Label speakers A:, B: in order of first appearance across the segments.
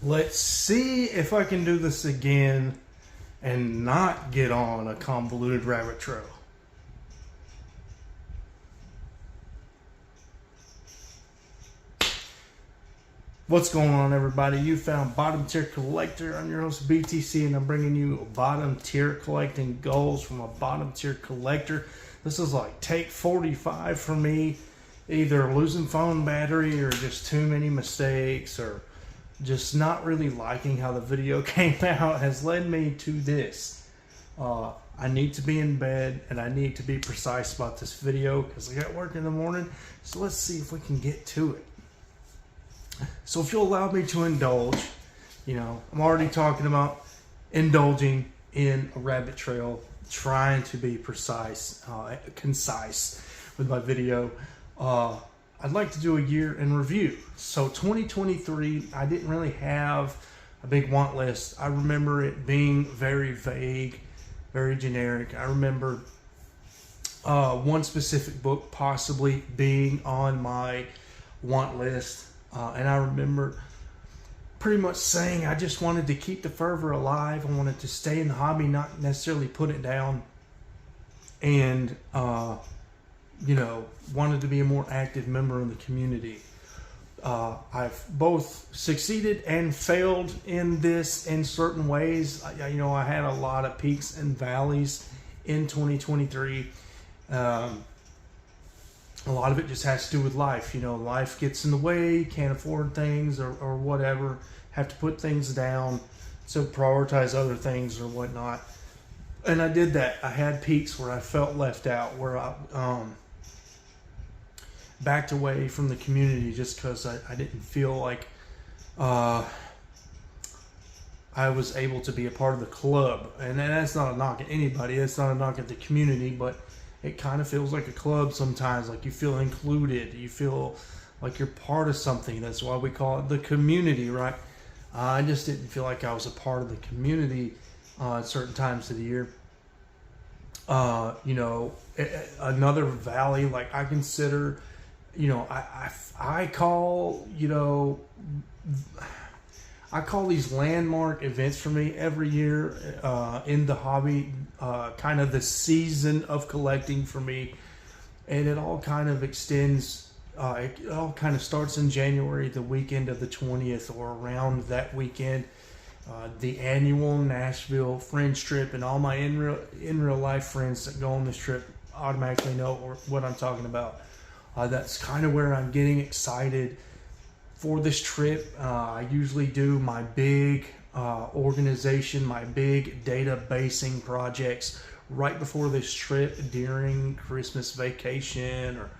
A: Let's see if I can do this again and not get on a convoluted rabbit trail. What's going on, everybody? You found Bottom Tier Collector. I'm your host, BTC, and I'm bringing you bottom tier collecting goals from a bottom tier collector. This is like take 45 for me. Either losing phone battery or just too many mistakes or just not really liking how the video came out has led me to this. I need to be in bed and I need to be precise about this video because I got work in the morning. So let's see if we can get to it. So if you'll allow me to indulge, I'm already talking about indulging in a rabbit trail, trying to be precise, concise with my video. I'd like to do a year in review. So 2023, I didn't really have a big want list. I remember it being very vague, very generic. I remember one specific book possibly being on my want list. And I remember pretty much saying I just wanted to keep the fervor alive. I wanted to stay in the hobby, not necessarily put it down. And, wanted to be a more active member in the community. I've both succeeded and failed in this in certain ways. I had a lot of peaks and valleys in 2023. A lot of it just has to do with life. Life gets in the way, can't afford things or whatever, have to put things down, so prioritize other things or whatnot. And I did that. I had peaks where I felt left out, where I backed away from the community just because I didn't feel like I was able to be a part of the club. And that's not a knock at anybody. That's not a knock at the community, but it kind of feels like a club sometimes, like you feel included. You feel like you're part of something. That's why we call it the community, right? I just didn't feel like I was a part of the community at certain times of the year. Another valley, like I consider, I call these landmark events for me every year in the hobby, kind of the season of collecting for me. And it all kind of extends, it all kind of starts in January, the weekend of the 20th or around that weekend. The annual Nashville Friends trip, and all my in real life friends that go on this trip automatically know what I'm talking about. That's kind of where I'm getting excited for this trip. I usually do my big organization, my big databasing projects right before this trip during Christmas vacation or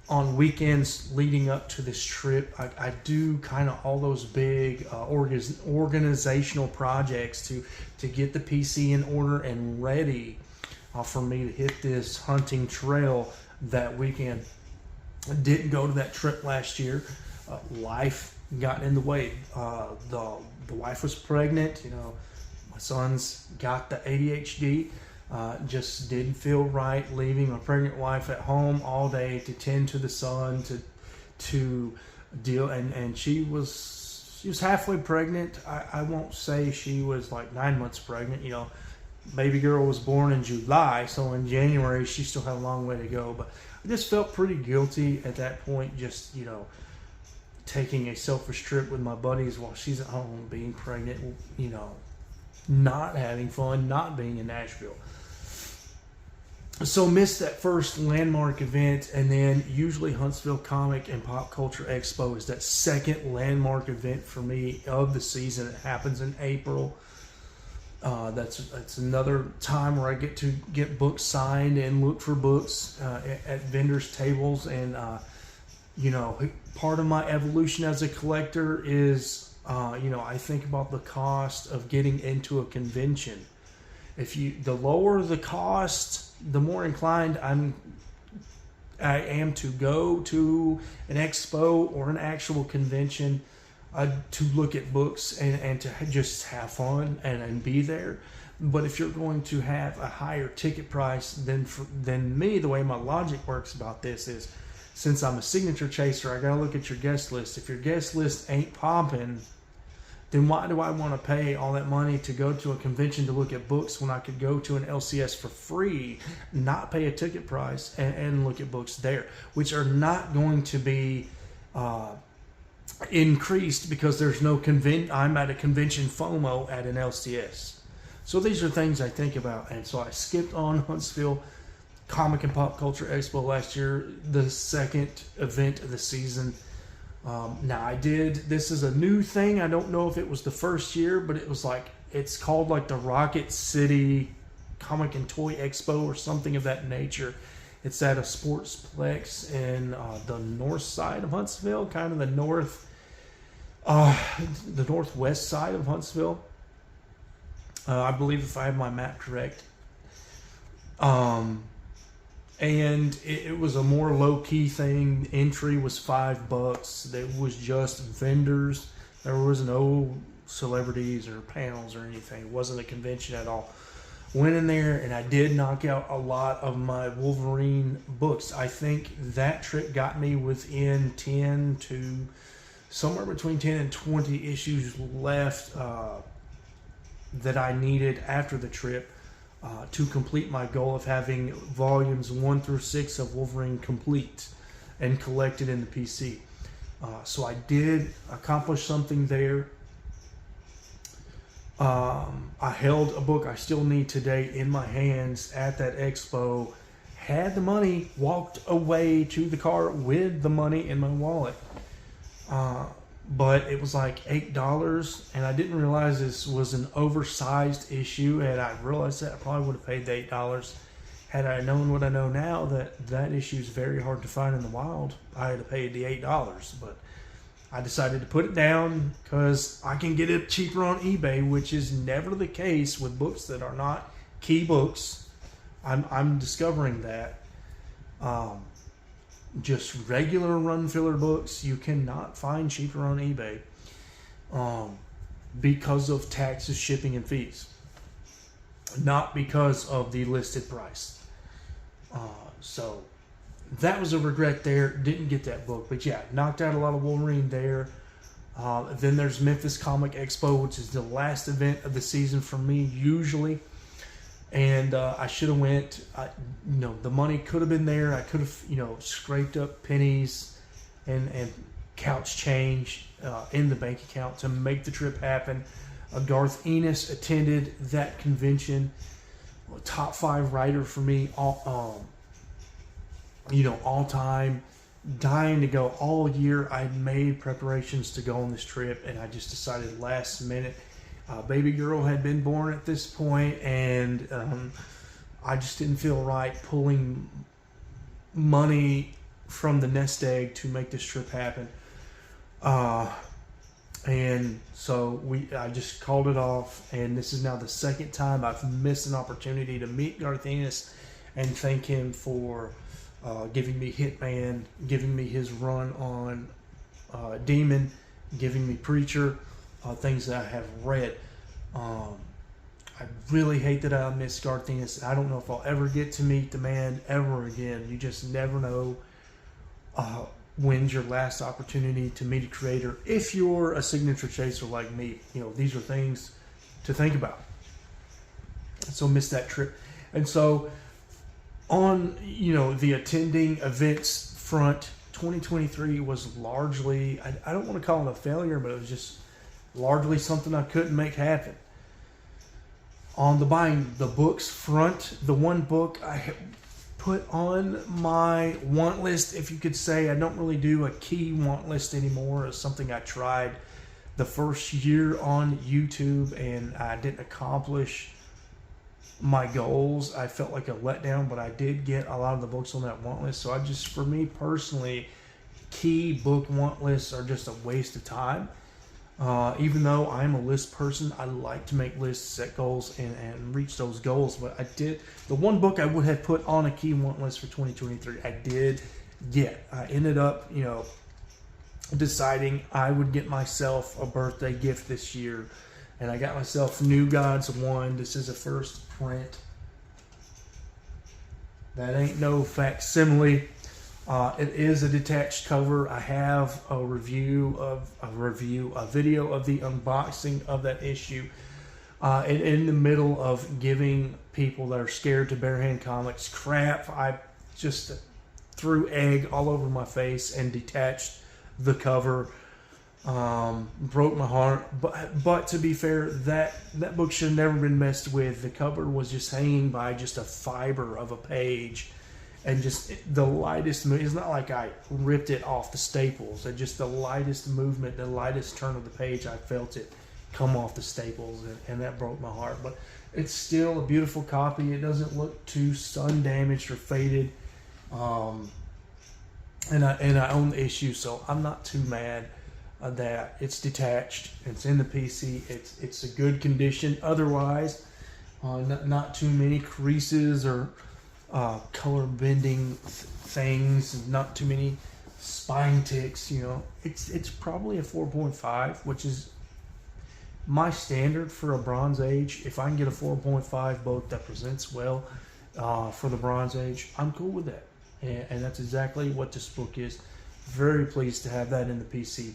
A: on weekends leading up to this trip. I do kind of all those big organizational projects to get the PC in order and ready for me to hit this hunting trail that weekend. I didn't go to that trip last year. Life got in the way. The wife was pregnant. My son's got the ADHD. Just didn't feel right leaving my pregnant wife at home all day to tend to the son, to deal. And she was halfway pregnant. I won't say she was like 9 months pregnant. Baby girl was born in July, so in January she still had a long way to go. But I just felt pretty guilty at that point, just taking a selfish trip with my buddies while she's at home, being pregnant, not having fun, not being in Nashville. So missed that first landmark event, and then usually Huntsville Comic and Pop Culture Expo is that second landmark event for me of the season. It happens in April. That's another time where I get to get books signed and look for books at vendors' tables. And part of my evolution as a collector is I think about the cost of getting into a convention. The lower the cost, the more inclined I am to go to an expo or an actual convention to look at books and to just have fun and be there. But if you're going to have a higher ticket price than me, the way my logic works about this is, since I'm a signature chaser, I gotta look at your guest list. If your guest list ain't popping, then why do I want to pay all that money to go to a convention to look at books when I could go to an LCS for free, not pay a ticket price, and look at books there, which are not going to be increased because there's no I'm at a convention FOMO at an LCS. So these are things I think about, and so I skipped on Huntsville Comic and Pop Culture Expo last year, the second event of the season. Now this is a new thing. I don't know if it was the first year, but it's called like the Rocket City Comic and Toy Expo or something of that nature. It's at a Sportsplex in the north side of Huntsville, kind of the northwest side of Huntsville. I believe, if I have my map correct. And it was a more low-key thing. Entry was $5. It was just vendors. There was no celebrities or panels or anything. It wasn't a convention at all. Went in there, and I did knock out a lot of my Wolverine books. I think that trip got me within 10 to somewhere between 10 and 20 issues left that I needed after the trip to complete my goal of having volumes 1 through 6 of Wolverine complete and collected in the PC. So I did accomplish something there. I held a book I still need today in my hands at that expo, had the money, walked away to the car with the money in my wallet. But it was like $8, and I didn't realize this was an oversized issue. Had I realized that, I probably would have paid the $8. Had I known what I know now, that issue is very hard to find in the wild, I had to pay the $8. But I decided to put it down because I can get it cheaper on eBay, which is never the case with books that are not key books. I'm discovering that. Just regular run filler books you cannot find cheaper on eBay because of taxes, shipping, and fees, not because of the listed price. So that was a regret there. Didn't get that book, but yeah, knocked out a lot of Wolverine there. Then there's Memphis Comic Expo, which is the last event of the season for me usually. And I should have went. The money could have been there. I could have, scraped up pennies and couch change in the bank account to make the trip happen. Garth Ennis attended that convention. Top 5 writer for me, all time. Dying to go all year. I made preparations to go on this trip, and I just decided last minute. Baby girl had been born at this point, and I just didn't feel right pulling money from the nest egg to make this trip happen. And so I just called it off, and this is now the second time I've missed an opportunity to meet Garth Ennis and thank him for giving me Hitman, giving me his run on Demon, giving me Preacher. Things that I have read. I really hate that I missed Garth Ennis. I don't know if I'll ever get to meet the man ever again. You just never know when's your last opportunity to meet a creator. If you're a signature chaser like me, these are things to think about. So missed that trip. And so on, the attending events front, 2023 was largely, I don't want to call it a failure, but it was just largely something I couldn't make happen. On the buying the books front, the one book I put on my want list, if you could say, I don't really do a key want list anymore. It's something I tried the first year on YouTube, and I didn't accomplish my goals. I felt like a letdown, but I did get a lot of the books on that want list. So for me personally, key book want lists are just a waste of time. Even though I'm a list person, I like to make lists, set goals, and reach those goals. But the one book I would have put on a key want list for 2023, I did get. I ended up, deciding I would get myself a birthday gift this year. And I got myself New Gods 1. This is a first print. That ain't no facsimile. It is a detached cover. I have a video of the unboxing of that issue. And in the middle of giving people that are scared to Barehand Comics crap, I just threw egg all over my face and detached the cover. Broke my heart, but to be fair, that book should have never been messed with. The cover was just hanging by just a fiber of a page, and just the lightest move. It's not like I ripped it off the staples. It just the lightest movement, the lightest turn of the page, I felt it come off the staples, and that broke my heart. But it's still a beautiful copy. It doesn't look too sun damaged or faded. And I own the issue, so I'm not too mad that it's detached. It's in the PC. It's a good condition. Otherwise, not too many creases or color bending things. Not too many spine ticks. You know, it's probably a 4.5, which is my standard for a Bronze Age. If I can get a 4.5 boat that presents well for the Bronze Age, I'm cool with that. And that's exactly what this book is. Very pleased to have that in the PC.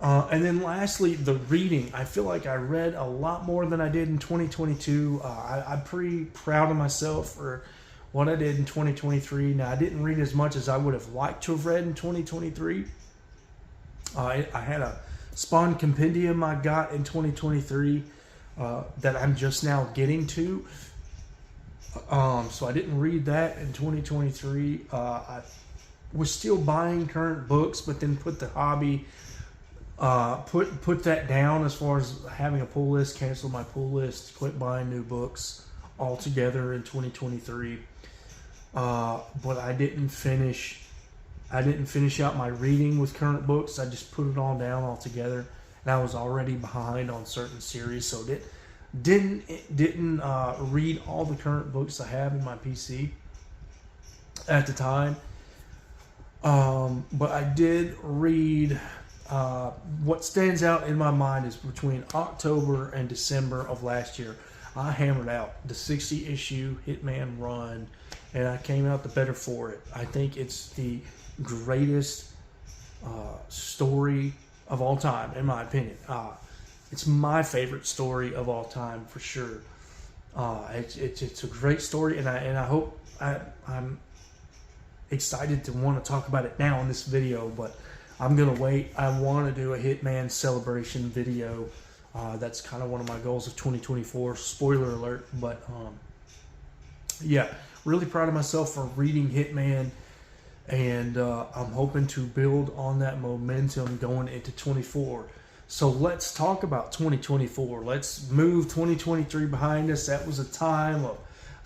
A: And then lastly, the reading. I feel like I read a lot more than I did in 2022. I'm pretty proud of myself for what I did in 2023. Now, I didn't read as much as I would have liked to have read in 2023. I had a Spawn Compendium I got in 2023 that I'm just now getting to. So I didn't read that in 2023. I was still buying current books, but then put the hobby, put that down as far as having a pull list, canceled my pull list, quit buying new books altogether in 2023. But I didn't finish out my reading with current books. I just put it all down altogether, and I was already behind on certain series, so didn't read all the current books I have in my PC at the time. But I did read. What stands out in my mind is between October and December of last year, I hammered out the 60-issue Hitman run, and I came out the better for it. I think it's the greatest story of all time, in my opinion. It's my favorite story of all time for sure. It's a great story, and I hope I'm excited to want to talk about it now in this video, but I'm gonna wait. I want to do a Hitman celebration video. That's kind of one of my goals of 2024. Spoiler alert, but yeah, really proud of myself for reading Hitman, and I'm hoping to build on that momentum going into 24. So let's talk about 2024. Let's move 2023 behind us. That was a time of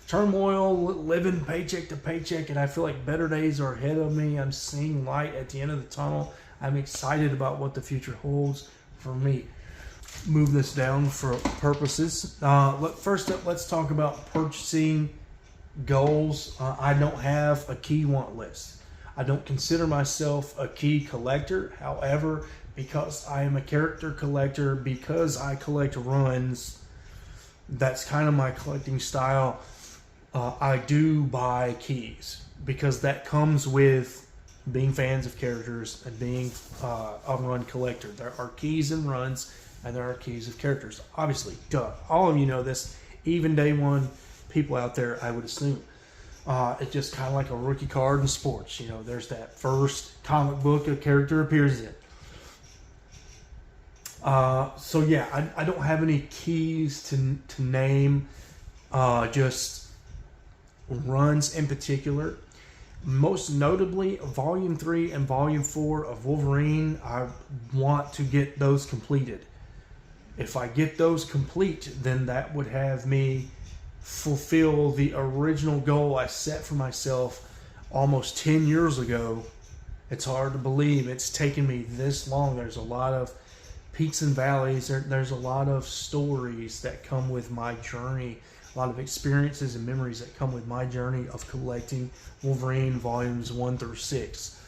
A: turmoil, living paycheck to paycheck, and I feel like better days are ahead of me. I'm seeing light at the end of the tunnel. I'm excited about what the future holds for me. Move this down for purposes. First up, let's talk about purchasing goals. I don't have a key want list. I don't consider myself a key collector. However, because I am a character collector, because I collect runs, that's kind of my collecting style. I do buy keys because that comes with being fans of characters and being a run collector. There are keys and runs, and there are keys of characters. Obviously, duh. All of you know this. Even day one people out there, I would assume. It's just kind of like a rookie card in sports. You know, there's that first comic book a character appears in. So yeah, I don't have any keys to name, just runs in particular. Most notably, Volume 3 and Volume 4 of Wolverine, I want to get those completed. If I get those complete, then that would have me fulfill the original goal I set for myself almost 10 years ago. It's hard to believe it's taken me this long. There's a lot of peaks and valleys. There's a lot of stories that come with my journey, a lot of experiences and memories that come with my journey of collecting Wolverine volumes 1 through 6.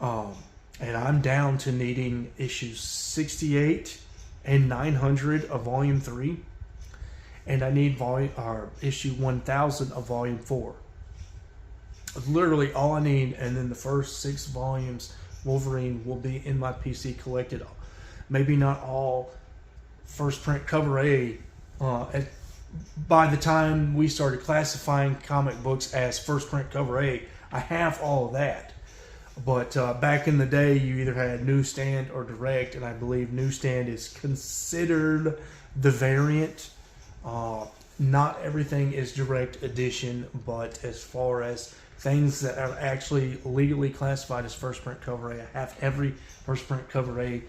A: And I'm down to needing issues 68 and 900 of volume 3. And I need issue 1000 of volume 4. literally all I need, and then the first 6 volumes Wolverine will be in my PC collected. Maybe not all first print cover A. By the time we started classifying comic books as first print cover A, I have all of that. But back in the day, you either had newsstand or direct, and I believe newsstand is considered the variant. Not everything is direct edition, but as far as things that are actually legally classified as first print cover A, I have every first print cover A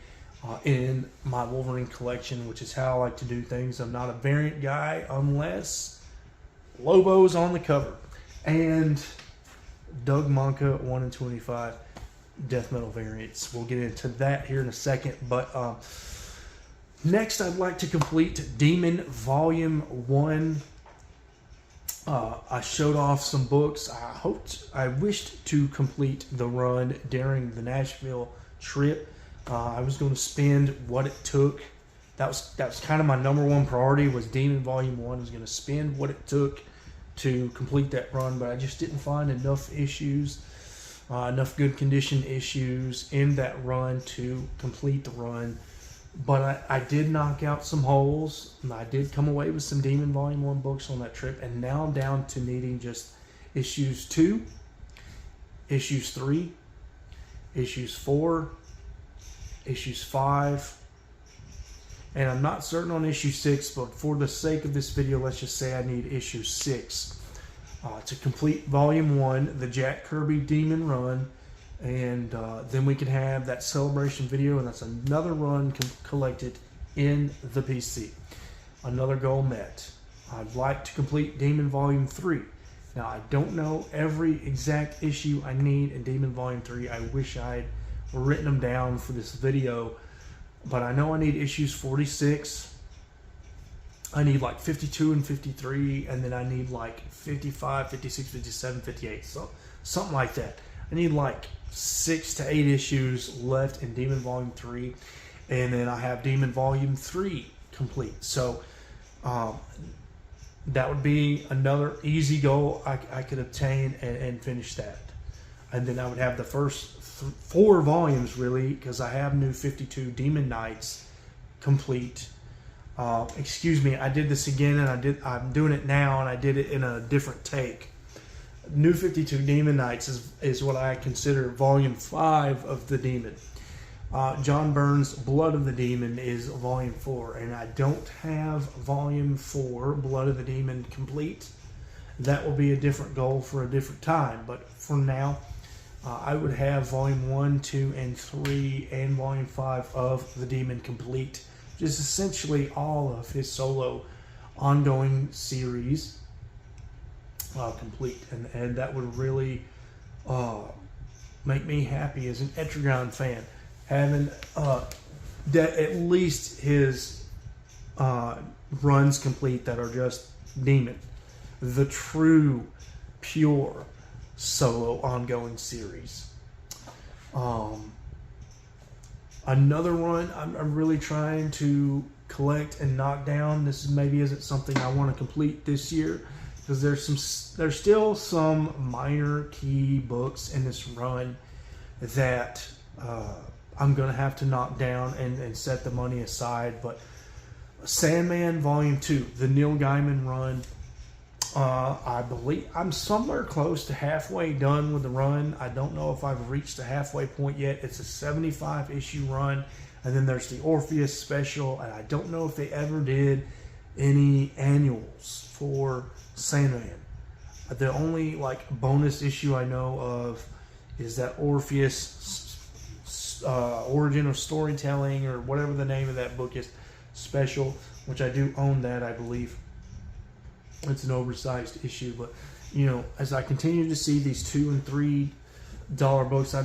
A: in my Wolverine collection, which is how I like to do things. I'm not a variant guy unless Lobo's on the cover. And Doug Monka 1 in 25 death metal variants. We'll get into that here in a second. But next, I'd like to complete Demon Volume 1. I showed off some books. I wished to complete the run during the Nashville trip. I was going to spend what it took. That was kind of my number one priority, was Demon Volume 1. I was going to spend what it took to complete that run, but I just didn't find enough issues, enough good condition issues in that run to complete the run. But I did knock out some holes, and I did come away with some Demon Volume 1 books on that trip, and now I'm down to needing just issues 2, issues 3, issues 4, issues 5, and I'm not certain on issue 6, but for the sake of this video, let's just say I need issue 6 to complete Volume 1, the Jack Kirby Demon run. And then we can have that celebration video, and that's another run collected in the PC. Another goal met. I'd like to complete Demon Volume 3. Now, I don't know every exact issue I need in Demon Volume 3. I wish I'd written them down for this video. But I know I need issues 46. I need like 52 and 53. And then I need like 55, 56, 57, 58. So, something like that. I need like 6 to 8 issues left in Demon Volume 3, and then I have Demon Volume 3 complete. So that would be another easy goal I could obtain and finish that. And then I would have the first 4 volumes, really, because I have New 52 Demon Knights complete. Excuse me, I did this again, and I'm doing it now, and I did it in a different take. New 52 Demon Knights is what I consider Volume 5 of the Demon. John Byrne's Blood of the Demon is Volume 4, and I don't have Volume 4, Blood of the Demon, complete. That will be a different goal for a different time, but for now, I would have Volume 1, 2, and 3, and Volume 5 of the Demon complete, which is essentially all of his solo ongoing series. Complete, and that would really make me happy as an Etrigan fan, having that at least his runs complete that are just Demon, the true pure solo ongoing series. Another one I'm really trying to collect and knock down. This maybe isn't something I want to complete this year, because there's still some minor key books in this run that I'm going to have to knock down and set the money aside. But Sandman Volume 2, the Neil Gaiman run, I believe I'm somewhere close to halfway done with the run. I don't know if I've reached the halfway point yet. It's a 75 issue run, and then there's the Orpheus special, and I don't know if they ever did any annuals for Sandman. The only bonus issue I know of is that Orpheus Origin of Storytelling, or whatever the name of that book is, special, which I do own that, I believe. It's an oversized issue, but as I continue to see these $2 and $3 books,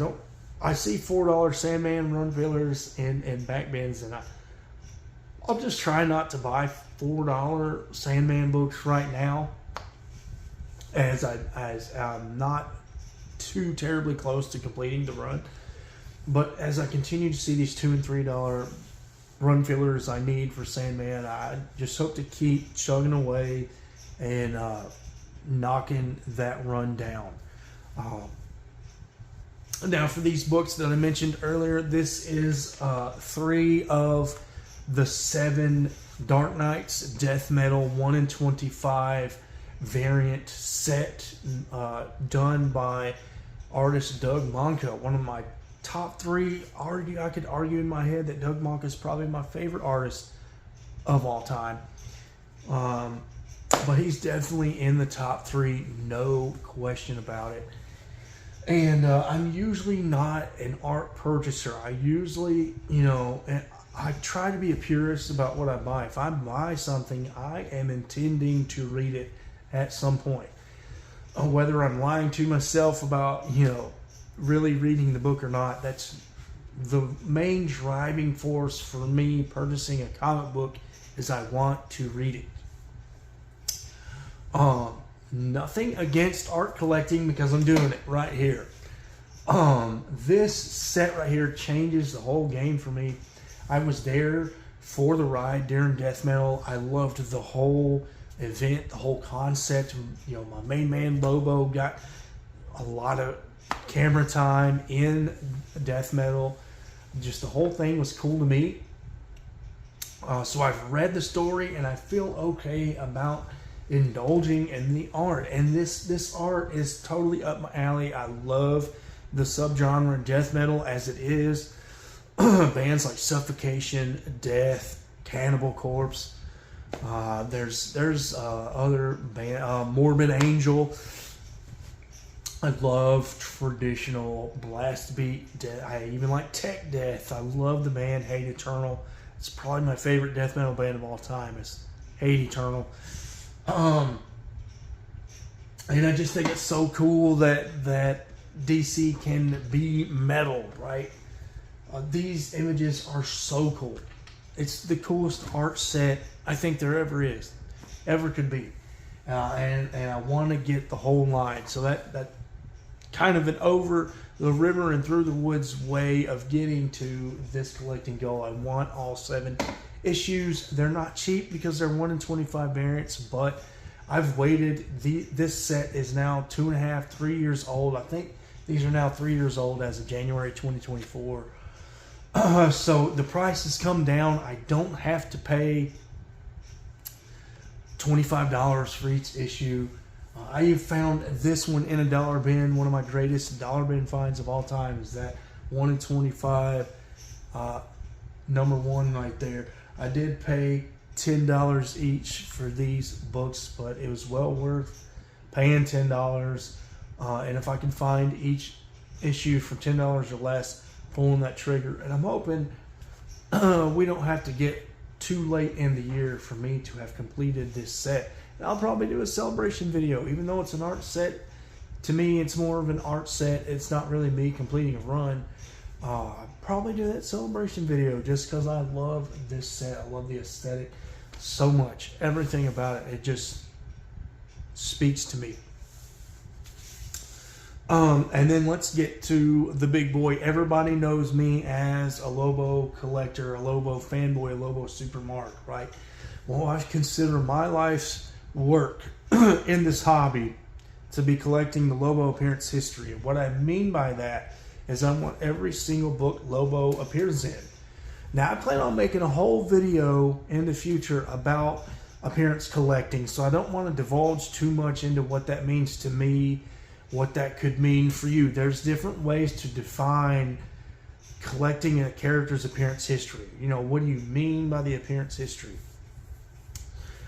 A: I see $4 Sandman run fillers and back bends, and I'll just try not to buy $4 Sandman books right now, as I'm not too terribly close to completing the run. But as I continue to see these $2 and $3 run fillers I need for Sandman, I just hope to keep chugging away and knocking that run down. Now, for these books that I mentioned earlier, this is 3 of the 7 Dark Knights Death Metal 1 in 25 variant set done by artist Doug Manka. One of my top 3. I could argue in my head that Doug Manka is probably my favorite artist of all time. But he's definitely in the top 3, no question about it. And I'm usually not an art purchaser. I usually, I try to be a purist about what I buy. If I buy something, I am intending to read it at some point. Whether I'm lying to myself about, really reading the book or not, that's the main driving force for me purchasing a comic book is I want to read it. Nothing against art collecting because I'm doing it right here. This set right here changes the whole game for me. I was there for the ride during Death Metal. I loved the whole event, the whole concept. My main man Lobo got a lot of camera time in Death Metal. Just the whole thing was cool to me. So I've read the story and I feel okay about indulging in the art, and this art is totally up my alley. I love the subgenre Death Metal as it is. Bands like Suffocation, Death, Cannibal Corpse. There's other band, Morbid Angel. I love traditional blast beat death. I even like tech death. I love the band Hate Eternal. It's probably my favorite death metal band of all time. Is Hate Eternal. And I just think it's so cool that DC can be metal, right? These images are so cool. It's the coolest art set I think there ever could be. And I want to get the whole line. So that kind of an over the river and through the woods way of getting to this collecting goal. I want all 7 issues. They're not cheap because they're 1 in 25 variants, but I've waited. This set is now 2.5, 3 years old. I think these are now 3 years old as of January 2024. So the price has come down. I don't have to pay $25 for each issue. I have found this one in a dollar bin. One of my greatest dollar bin finds of all time is that 1 in 25 number 1 right there. I did pay $10 each for these books, but it was well worth paying $10. And if I can find each issue for $10 or less, pulling that trigger. And I'm hoping we don't have to get too late in the year for me to have completed this set. And I'll probably do a celebration video, even though it's an art set. To me, it's more of an art set. It's not really me completing a run. I'll probably do that celebration video just because I love this set. I love the aesthetic so much. Everything about it just speaks to me. And then let's get to the big boy. Everybody knows me as a Lobo collector, a Lobo fanboy, a Lobo supermark, right? Well, I consider my life's work in this hobby to be collecting the Lobo appearance history. And what I mean by that is I want every single book Lobo appears in. Now, I plan on making a whole video in the future about appearance collecting, so I don't want to divulge too much into what that means to me, what that could mean for you. There's different ways to define collecting a character's appearance history. What do you mean by the appearance history?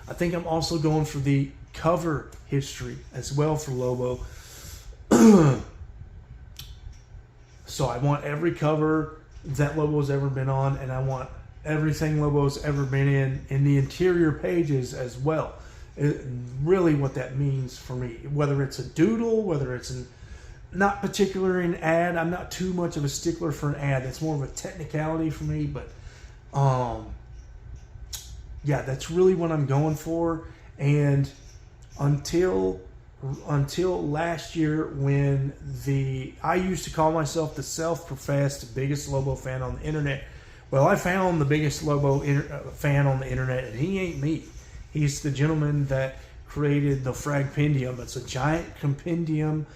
A: I think I'm also going for the cover history as well for Lobo. So I want every cover that Lobo's ever been on, and I want everything Lobo's ever been in the interior pages as well. Really what that means for me, whether it's a doodle, whether it's not particular an ad. I'm not too much of a stickler for an ad. That's more of a technicality for me, but yeah, that's really what I'm going for. And until last year, when I used to call myself the self-professed biggest Lobo fan on the internet. Well, I found the biggest Lobo fan on the internet, and he ain't me. He's the gentleman that created the Fragpendium. It's a giant compendium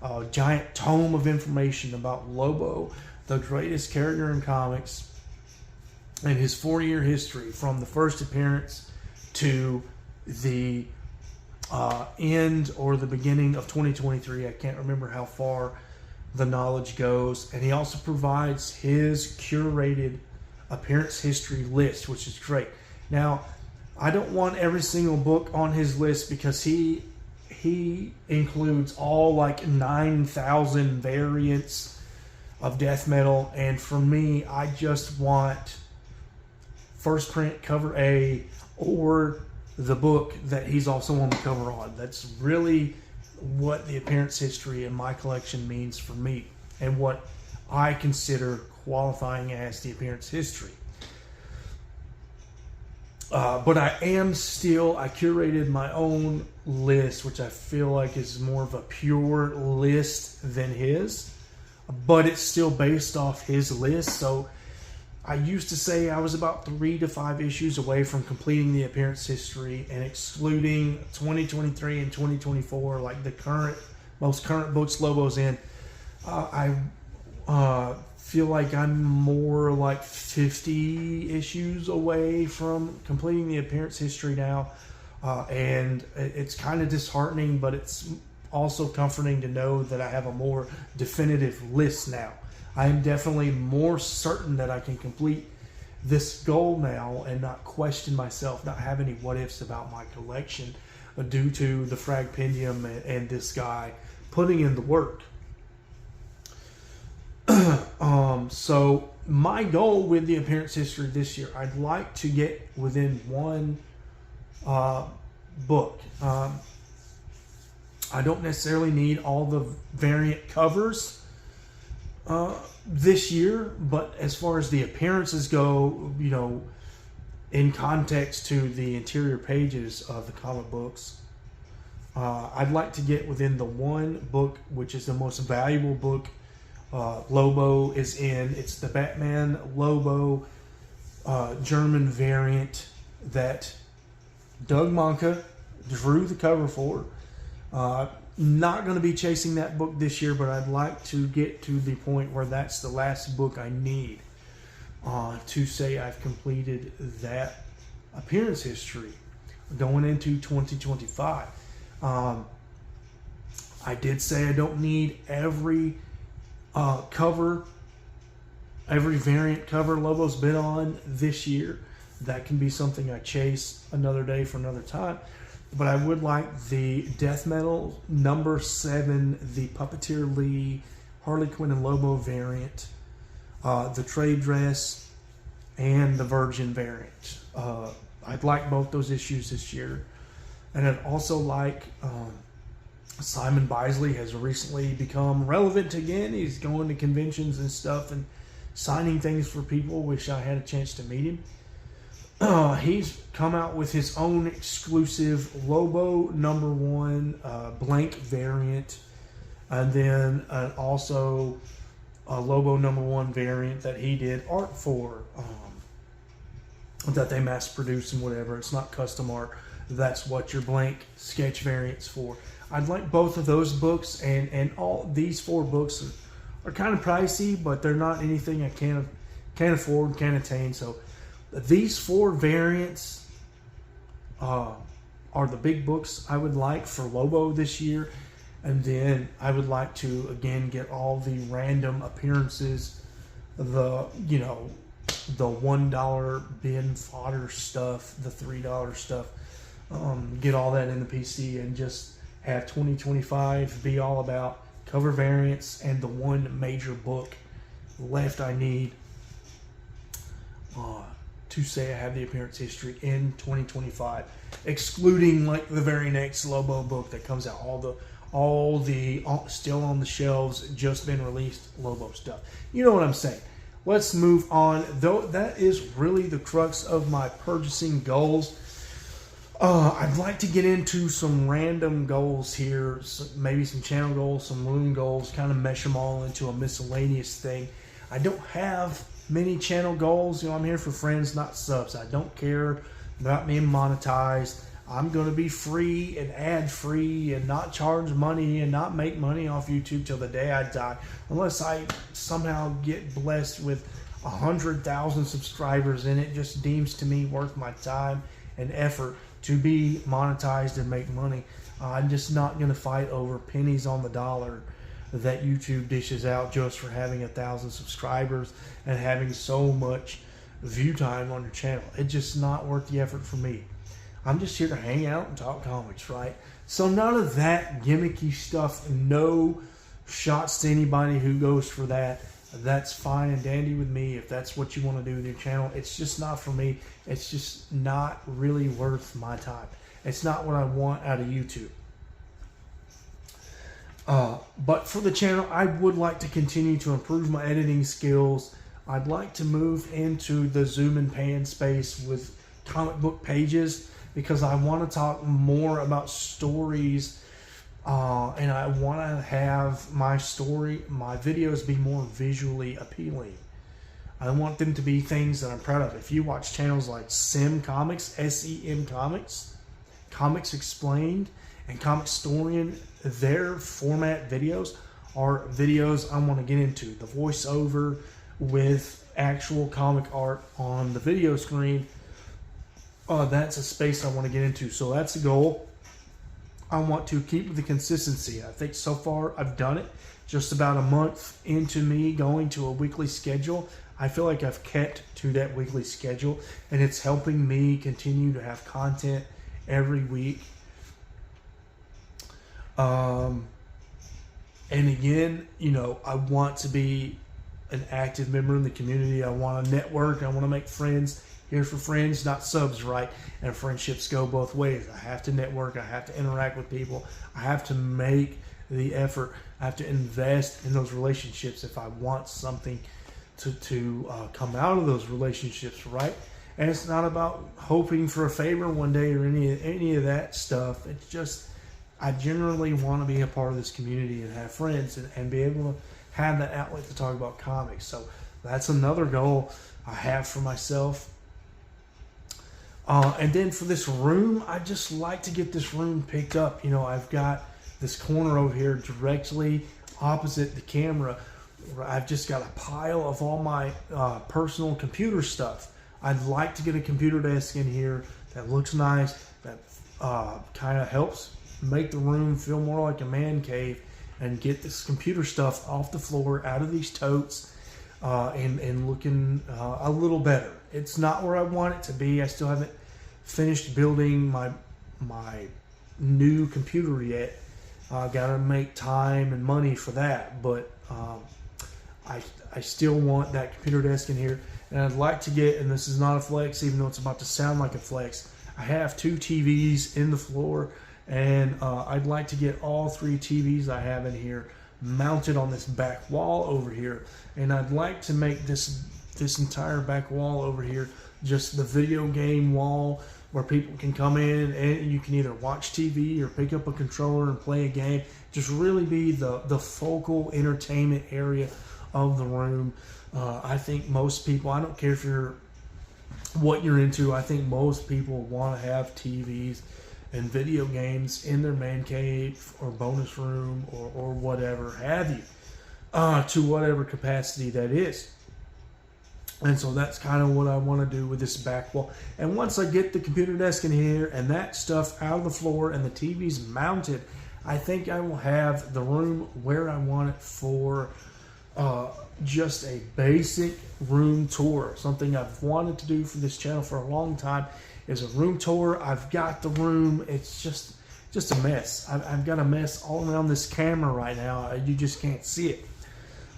A: a giant tome of information about Lobo, the greatest character in comics, and his 4-year history from the first appearance to the end or the beginning of 2023. I can't remember how far the knowledge goes. And he also provides his curated appearance history list, which is great. Now, I don't want every single book on his list because he includes all like 9,000 variants of death metal, and for me, I just want first print cover A or the book that he's also on the cover on. That's really what the appearance history in my collection means for me, and what I consider qualifying as the appearance history. But I curated my own list, which I feel like is more of a pure list than his, but it's still based off his list. So I used to say I was about 3 to 5 issues away from completing the appearance history, and excluding 2023 and 2024, like the most current books Lobo's in, I feel like I'm more like 50 issues away from completing the appearance history now. And it's kind of disheartening, but it's also comforting to know that I have a more definitive list now. I am definitely more certain that I can complete this goal now and not question myself, not have any what ifs about my collection due to the Fragpendium and this guy putting in the work. So my goal with the appearance history this year, I'd like to get within one book. I don't necessarily need all the variant covers this year, but as far as the appearances go, you know, in context to the interior pages of the comic books, I'd like to get within the one book, which is the most valuable book Lobo is in. It's the Batman Lobo German variant that Doug Manka drew the cover for. Not going to be chasing that book this year, but I'd like to get to the point where that's the last book I need to say I've completed that appearance history going into 2025. I did say I don't need every cover, every variant cover Lobo's been on this year. That can be something I chase another day for another time. But I would like the Death Metal number 7, the Puppeteer Lee, Harley Quinn and Lobo variant, the trade dress, and the Virgin variant. I'd like both those issues this year. And I'd also like Simon Bisley has recently become relevant again. He's going to conventions and stuff and signing things for people. Wish I had a chance to meet him. He's come out with his own exclusive Lobo number 1 blank variant, and then also a Lobo number 1 variant that he did art for, that they mass produce and whatever. It's not custom art. That's what your blank sketch variant's for. I'd like both of those books, and all these 4 books are kind of pricey, but they're not anything I can't afford, can't attain. So these 4 variants are the big books I would like for Lobo this year. And then I would like to, again, get all the random appearances, the $1 bin fodder stuff, the $3 stuff, get all that in the PC and just have 2025 be all about cover variants and the one major book left I need to say I have the appearance history in 2025, excluding like the very next Lobo book that comes out, all the still on the shelves, just been released Lobo stuff. You know what I'm saying. Let's move on, though. That is really the crux of my purchasing goals. I'd like to get into some random goals here, maybe some channel goals, some room goals, kind of mesh them all into a miscellaneous thing. I don't have many channel goals. I'm here for friends, not subs. I don't care about being monetized. I'm going to be free and ad free and not charge money and not make money off YouTube till the day I die, unless I somehow get blessed with 100,000 subscribers and it just deems to me worth my time and effort to be monetized and make money. I'm just not going to fight over pennies on the dollar that YouTube dishes out just for having 1,000 subscribers and having so much view time on your channel. It's just not worth the effort for me. I'm just here to hang out and talk comics, right? So none of that gimmicky stuff, no shots to anybody who goes for that. That's fine and dandy with me if that's what you want to do with your channel. It's just not for me. It's just not really worth my time. It's not what I want out of YouTube. But for the channel, I would like to continue to improve my editing skills. I'd like to move into the zoom and pan space with comic book pages because I want to talk more about stories, and I want to have my videos be more visually appealing. I want them to be things that I'm proud of. If you watch channels like Sim Comics, SEM Comics, Comics Explained, and Comicstorian, their format videos are videos I want to get into. The voiceover with actual comic art on the video screen, that's a space I want to get into. So that's a goal. I want to keep the consistency. I think so far I've done it. Just about a month into me going to a weekly schedule, I feel like I've kept to that weekly schedule, and it's helping me continue to have content every week. And again, you know, I want to be an active member in the community. I want to network. I want to make friends. Here for friends, not subs, right? And friendships go both ways. I have to network. I have to interact with people. I have to make the effort. I have to invest in those relationships if I want something to come out of those relationships, right? And it's not about hoping for a favor one day or any of that stuff. It's just I generally want to be a part of this community and have friends and be able to have that outlet to talk about comics. So that's another goal I have for myself. And then for this room, I just like to get this room picked up. You know, I've got this corner over here directly opposite the camera. I've just got a pile of all my personal computer stuff. I'd like to get a computer desk in here that looks nice, that kind of helps make the room feel more like a man cave, and get this computer stuff off the floor, out of these totes, and looking a little better. It's not where I want it to be. I still haven't finished building my new computer yet. I got to make time and money for that, but I still want that computer desk in here, and I'd like to get, and this is not a flex, even though it's about to sound like a flex, I have 2 TVs in the floor, and I'd like to get all 3 TVs I have in here mounted on this back wall over here, and I'd like to make this entire back wall over here just the video game wall where people can come in and you can either watch TV or pick up a controller and play a game. Just really be the focal entertainment area of the room. I think most people, I don't care if what you're into, I think most people want to have TVs and video games in their man cave or bonus room or whatever have you, to whatever capacity that is. And so that's kind of what I want to do with this back wall. And once I get the computer desk in here and that stuff out of the floor and the TVs mounted, I think I will have the room where I want it for just a basic room tour. Something I've wanted to do for this channel for a long time is a room tour. I've got the room. It's just a mess. I've got a mess all around this camera right now. You just can't see it.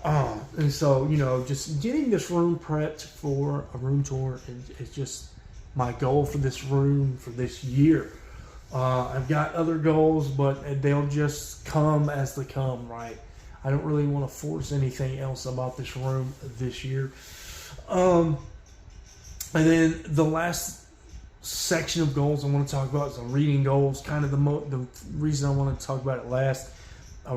A: And so, you know, just getting this room prepped for a room tour is just my goal for this room for this year. I've got other goals, but they'll just come as they come, right? I don't really want to force anything else about this room this year. And then the last section of goals I want to talk about is the reading goals. Kind of the reason I want to talk about it last.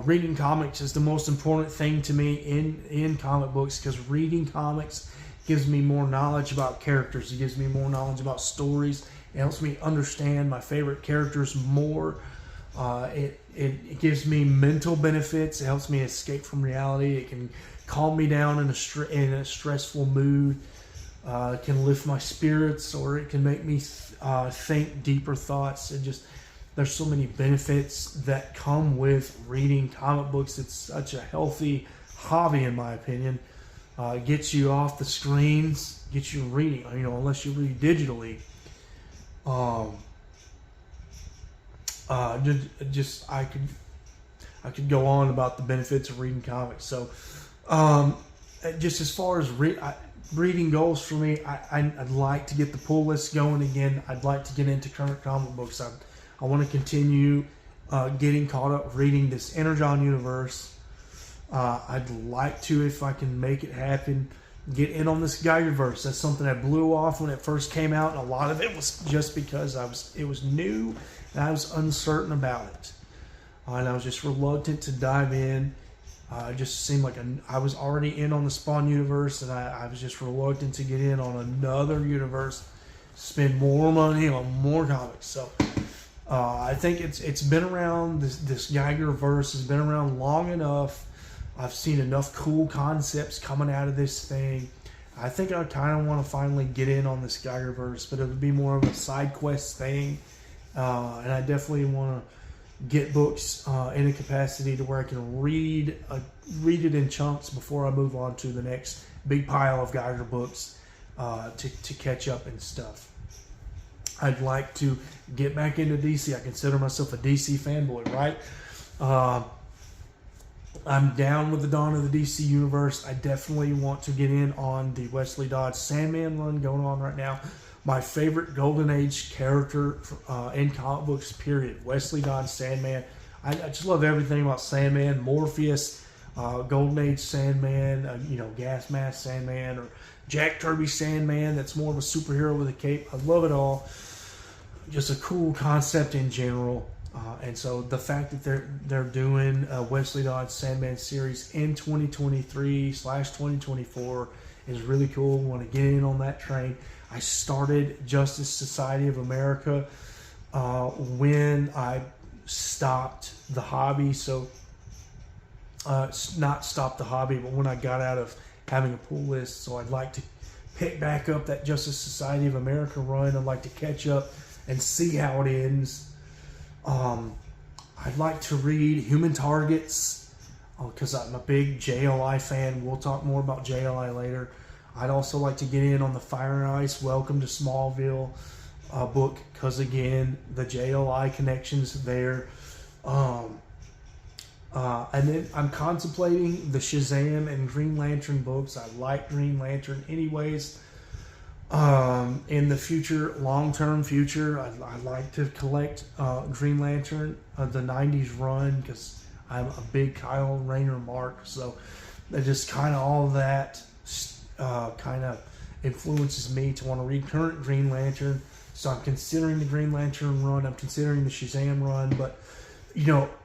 A: Reading comics is the most important thing to me in comic books, because reading comics gives me more knowledge about characters. It gives me more knowledge about stories. It helps me understand my favorite characters more. It gives me mental benefits. It helps me escape from reality. It can calm me down in a stressful mood. It can lift my spirits, or it can make me think deeper thoughts. And just, there's so many benefits that come with reading comic books. It's such a healthy hobby, in my opinion. Gets you off the screens, gets you reading. Unless you read digitally. I could go on about the benefits of reading comics. So, just as far as reading goals for me, I'd like to get the pull list going again. I'd like to get into current comic books. I want to continue getting caught up reading this Energon universe. I'd like to, if I can make it happen, get in on this Geigerverse. That's something that blew off when it first came out, and a lot of it was just because it was new and I was uncertain about it. And I was just reluctant to dive in. It just seemed like I was already in on the Spawn universe, and I was just reluctant to get in on another universe, spend more money on more comics. So I think it's been around, this Geigerverse has been around long enough. I've seen enough cool concepts coming out of this thing. I think I kind of want to finally get in on this Geigerverse, but it would be more of a side quest thing. And I definitely want to get books in a capacity to where I can read it in chunks before I move on to the next big pile of Geiger books to catch up and stuff. I'd like to get back into DC. I consider myself a DC fanboy, right? I'm down with the dawn of the DC universe. I definitely want to get in on the Wesley Dodds Sandman run going on right now. My favorite Golden Age character in comic books, period. Wesley Dodds Sandman. I just love everything about Sandman. Morpheus, Golden Age Sandman, Gas Mask Sandman, or Jack Kirby Sandman that's more of a superhero with a cape. I love it all. Just a cool concept in general. And so the fact that they're doing a Wesley Dodds Sandman series in 2023/2024 is really cool. I want to get in on that train. I started Justice Society of America when I stopped the hobby. So not stopped the hobby, but when I got out of having a pull list. So I'd like to pick back up that Justice Society of America run. I'd like to catch up and see how it ends. I'd like to read Human Targets because I'm a big JLI fan. We'll talk more about JLI later. I'd also like to get in on the Fire and Ice Welcome to Smallville book because, again, the JLI connections there. And then I'm contemplating the Shazam and Green Lantern books. I like Green Lantern anyways. In the future, long-term future, I'd like to collect Green Lantern, the 90s run, because I'm a big Kyle Rayner mark. So that just kind of all of that kind of influences me to want to read current Green Lantern. So I'm considering the Green Lantern run. I'm considering the Shazam run. But,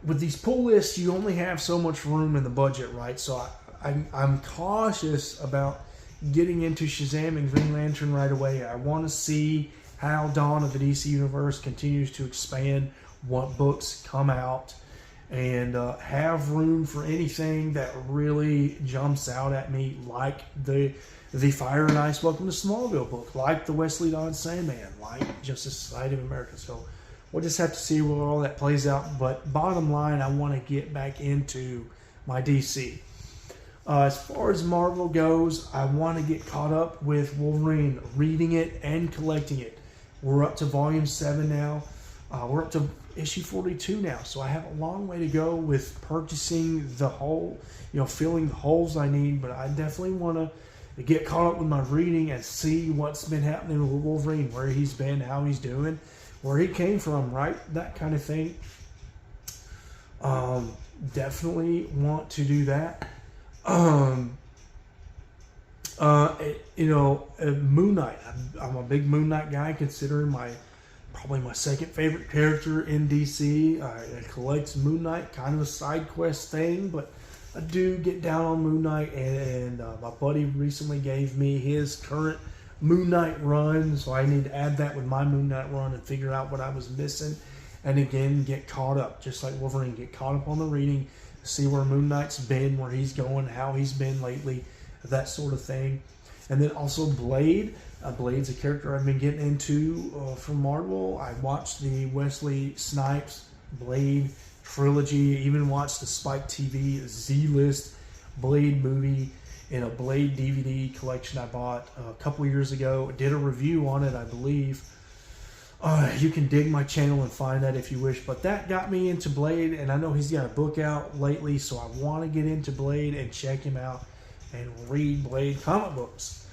A: with these pull lists, you only have so much room in the budget, right? So I'm cautious about getting into Shazam and Green Lantern right away. I want to see how Dawn of the DC Universe continues to expand, what books come out, and have room for anything that really jumps out at me, like the Fire and Ice Welcome to Smallville book, like the Wesley Dodds Sandman, like Justice Society of America. So we'll just have to see where all that plays out. But bottom line, I want to get back into my DC. As far as Marvel goes, I want to get caught up with Wolverine, reading it and collecting it. We're up to volume 7 now. We're up to issue 42 now, so I have a long way to go with purchasing the whole, filling the holes I need, but I definitely want to get caught up with my reading and see what's been happening with Wolverine, where he's been, how he's doing, where he came from, right? That kind of thing. Definitely want to do that. Moon Knight. I'm a big Moon Knight guy, considering probably my second favorite character in DC. I collect Moon Knight, kind of a side quest thing, but I do get down on Moon Knight, and my buddy recently gave me his current Moon Knight run, so I need to add that with my Moon Knight run and figure out what I was missing, and again get caught up, just like Wolverine, get caught up on the reading, see where Moon Knight's been, where he's going, how he's been lately, that sort of thing. And then also Blade. Blade's a character I've been getting into from Marvel. I watched the Wesley Snipes Blade trilogy, even watched the Spike TV Z-List Blade movie in a Blade DVD collection I bought a couple years ago. Did a review on it, I believe. You can dig my channel and find that if you wish. But that got me into Blade, and I know he's got a book out lately, so I want to get into Blade and check him out and read Blade comic books.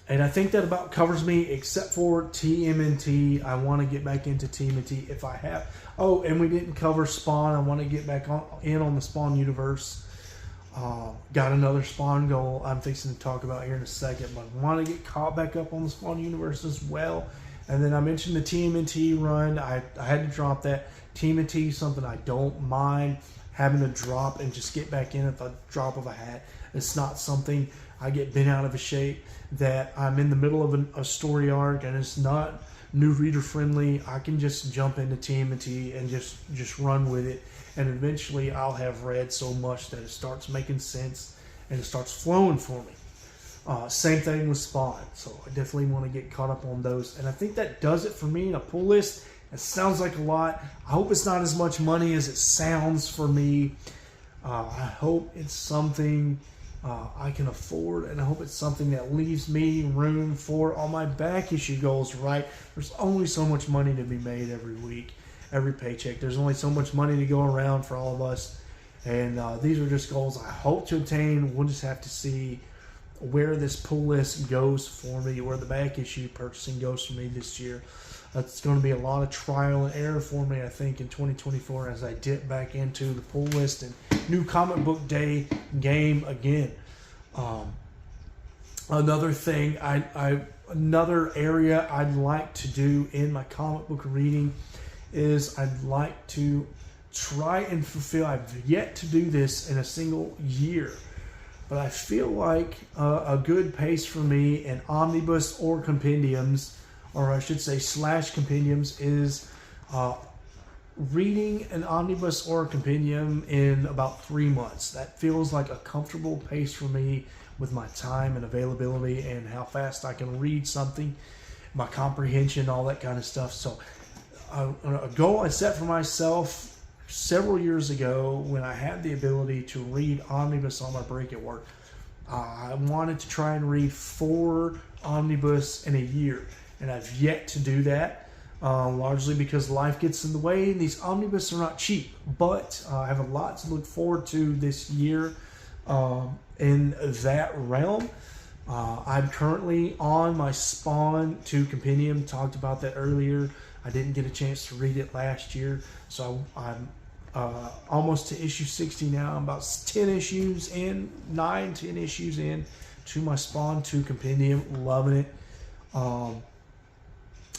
A: And I think that about covers me, except for TMNT. I want to get back into TMNT if I have. Oh, and we didn't cover Spawn. I want to get back on the Spawn universe. Got another Spawn goal I'm fixing to talk about here in a second, but I want to get caught back up on the Spawn universe as well. And then I mentioned the TMNT run. I had to drop that. TMNT is something I don't mind having to drop and just get back in at the drop of a hat. It's not something I get bent out of a shape that I'm in the middle of a story arc and it's not new reader friendly. I can just jump into TMNT and just run with it, and eventually I'll have read so much that it starts making sense and it starts flowing for me. Same thing with Spawn, so I definitely want to get caught up on those. And I think that does it for me in a pull list. It sounds like a lot. I hope it's not as much money as it sounds for me. I hope it's something I can afford, and I hope it's something that leaves me room for all my back issue goals, right? There's only so much money to be made every week, every paycheck. There's only so much money to go around for all of us, and these are just goals I hope to attain. We'll just have to see where this pull list goes for me, where the back issue purchasing goes for me this year. It's going to be a lot of trial and error for me, I think, in 2024 as I dip back into the pull list and new comic book day game again. Another thing, another area I'd like to do in my comic book reading is I'd like to try and fulfill. I've yet to do this in a single year, but I feel like a good pace for me in omnibus or compendiums, or I should say / compendiums, is reading an omnibus or a compendium in about 3 months. That feels like a comfortable pace for me with my time and availability and how fast I can read something, my comprehension, all that kind of stuff. So a goal I set for myself several years ago when I had the ability to read omnibus on my break at work. I wanted to try and read 4 omnibus in a year, and I've yet to do that, largely because life gets in the way, and these omnibus are not cheap. But I have a lot to look forward to this year in that realm. I'm currently on my Spawn 2 compendium. Talked about that earlier. I didn't get a chance to read it last year, so I'm almost to issue 60 now. I'm about 10 issues in, 10 issues in to my Spawn 2 compendium. Loving it.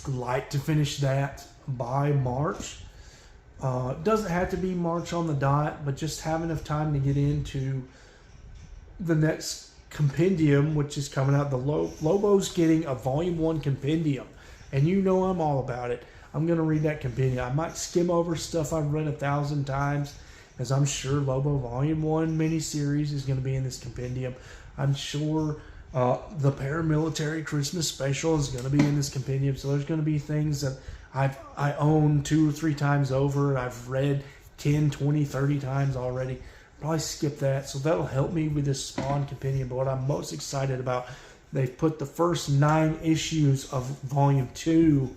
A: Like to finish that by March. Doesn't have to be March on the dot, but just have enough time to get into the next compendium, which is coming out. The Lobo's getting a Volume 1 compendium, and you know I'm all about it. I'm going to read that compendium. I might skim over stuff I've read 1,000 times, as I'm sure Lobo Volume 1 miniseries is going to be in this compendium. I'm sure the paramilitary Christmas special is going to be in this compendium. So there's going to be things that I own 2 or 3 times over. I've read 10, 20, 30 times already. Probably skip that. So that'll help me with this Spawn compendium. But what I'm most excited about, they've put the first 9 issues of Volume 2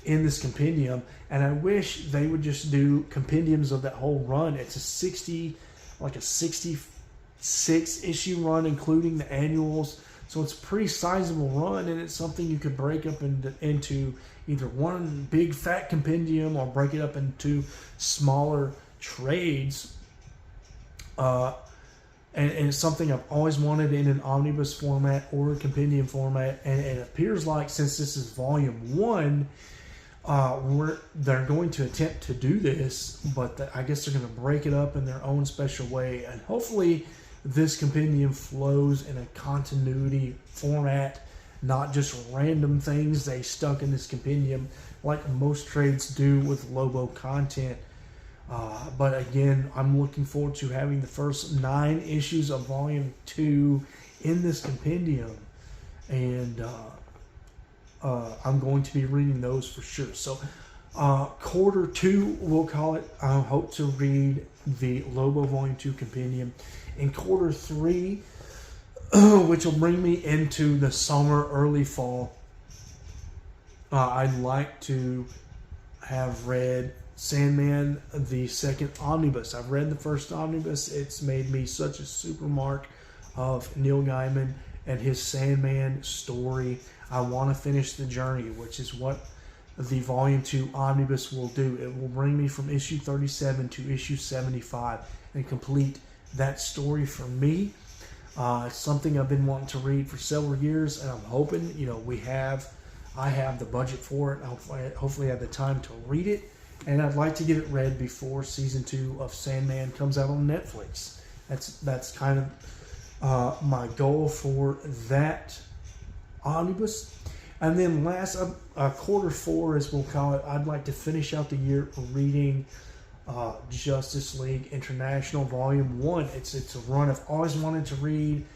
A: in this compendium, and I wish they would just do compendiums of that whole run. It's a 66 issue run, including the annuals. So it's a pretty sizable run, and it's something you could break up into either one big fat compendium or break it up into smaller trades. And it's something I've always wanted in an omnibus format or a compendium format. And it appears like, since this is Volume 1, they're going to attempt to do this, but I guess they're going to break it up in their own special way. And hopefully this compendium flows in a continuity format, not just random things they stuck in this compendium like most trades do with Lobo content. But again, I'm looking forward to having the first 9 issues of Volume 2 in this compendium. And I'm going to be reading those for sure. So quarter 2, we'll call it, I hope to read the Lobo Volume 2 compendium. In quarter 3, which will bring me into the summer, early fall, I'd like to have read Sandman, the second omnibus. I've read the first omnibus. It's made me such a super mark of Neil Gaiman and his Sandman story. I want to finish the journey, which is what the Volume 2 omnibus will do. It will bring me from issue 37 to issue 75 and complete that story for me. It's something I've been wanting to read for several years, and I'm hoping, I have the budget for it. I'll hopefully have the time to read it, and I'd like to get it read before season 2 of Sandman comes out on Netflix. That's kind of my goal for that omnibus. And then last, quarter 4, as we'll call it, I'd like to finish out the year reading Justice League International Volume 1. It's a run I've always wanted to read.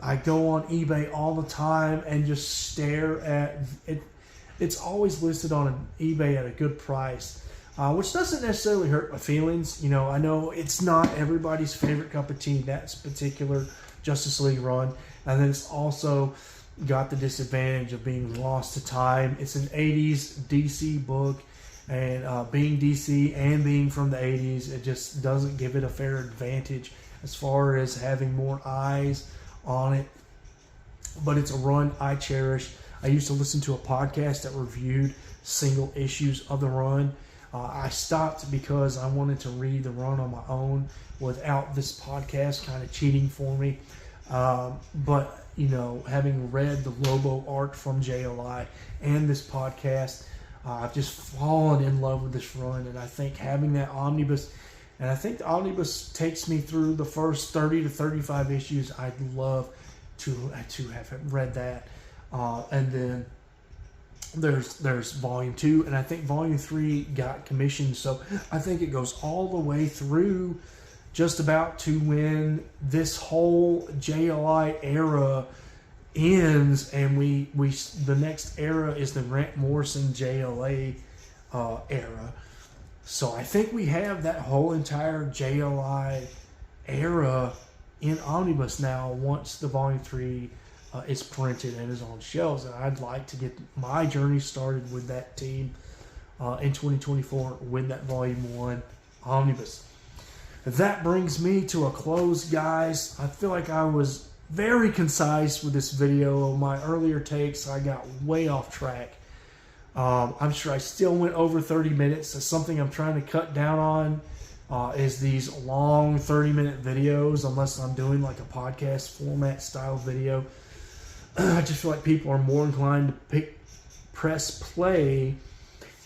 A: I go on eBay all the time and just stare at it. It's always listed on eBay at a good price, which doesn't necessarily hurt my feelings. I know it's not everybody's favorite cup of tea, that particular Justice League run. And then it's also got the disadvantage of being lost to time. It's an 80s DC book, and being DC and being from the 80s, it just doesn't give it a fair advantage as far as having more eyes on it. But it's a run I cherish. I used to listen to a podcast that reviewed single issues of the run. I stopped because I wanted to read the run on my own without this podcast kind of cheating for me. But having read the Lobo art from JLI and this podcast, I've just fallen in love with this run. And I think having that omnibus, and I think the omnibus takes me through the first 30 to 35 issues. I'd love to have read that. And then there's Volume 2, and I think Volume 3 got commissioned. So I think it goes all the way through just about to when this whole JLI era ends, and the next era is the Grant Morrison JLA era. So I think we have that whole entire JLI era in omnibus now once the Volume 3 is printed and is on shelves. And I'd like to get my journey started with that team in 2024 with that Volume 1 omnibus. That brings me to a close, guys. I feel like I was very concise with this video. My earlier takes, I got way off track. I'm sure I still went over 30 minutes. That's something I'm trying to cut down on, is these long 30-minute videos, unless I'm doing like a podcast format style video. I just feel like people are more inclined to press play.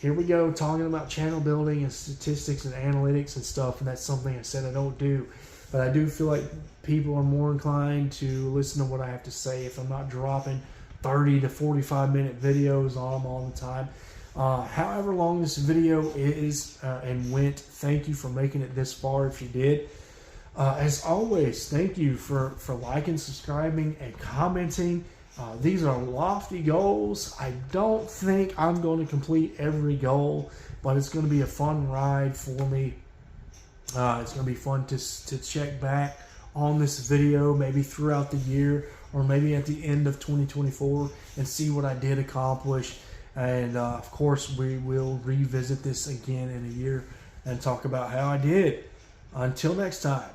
A: Here we go, talking about channel building and statistics and analytics and stuff, and that's something I said I don't do. But I do feel like people are more inclined to listen to what I have to say if I'm not dropping 30 to 45-minute videos on them all the time. However long this video is and went, thank you for making it this far if you did. As always, thank you for liking, subscribing, and commenting. These are lofty goals. I don't think I'm going to complete every goal, but it's going to be a fun ride for me. It's going to be fun to check back on this video maybe throughout the year or maybe at the end of 2024 and see what I did accomplish. And of course, we will revisit this again in a year and talk about how I did. Until next time.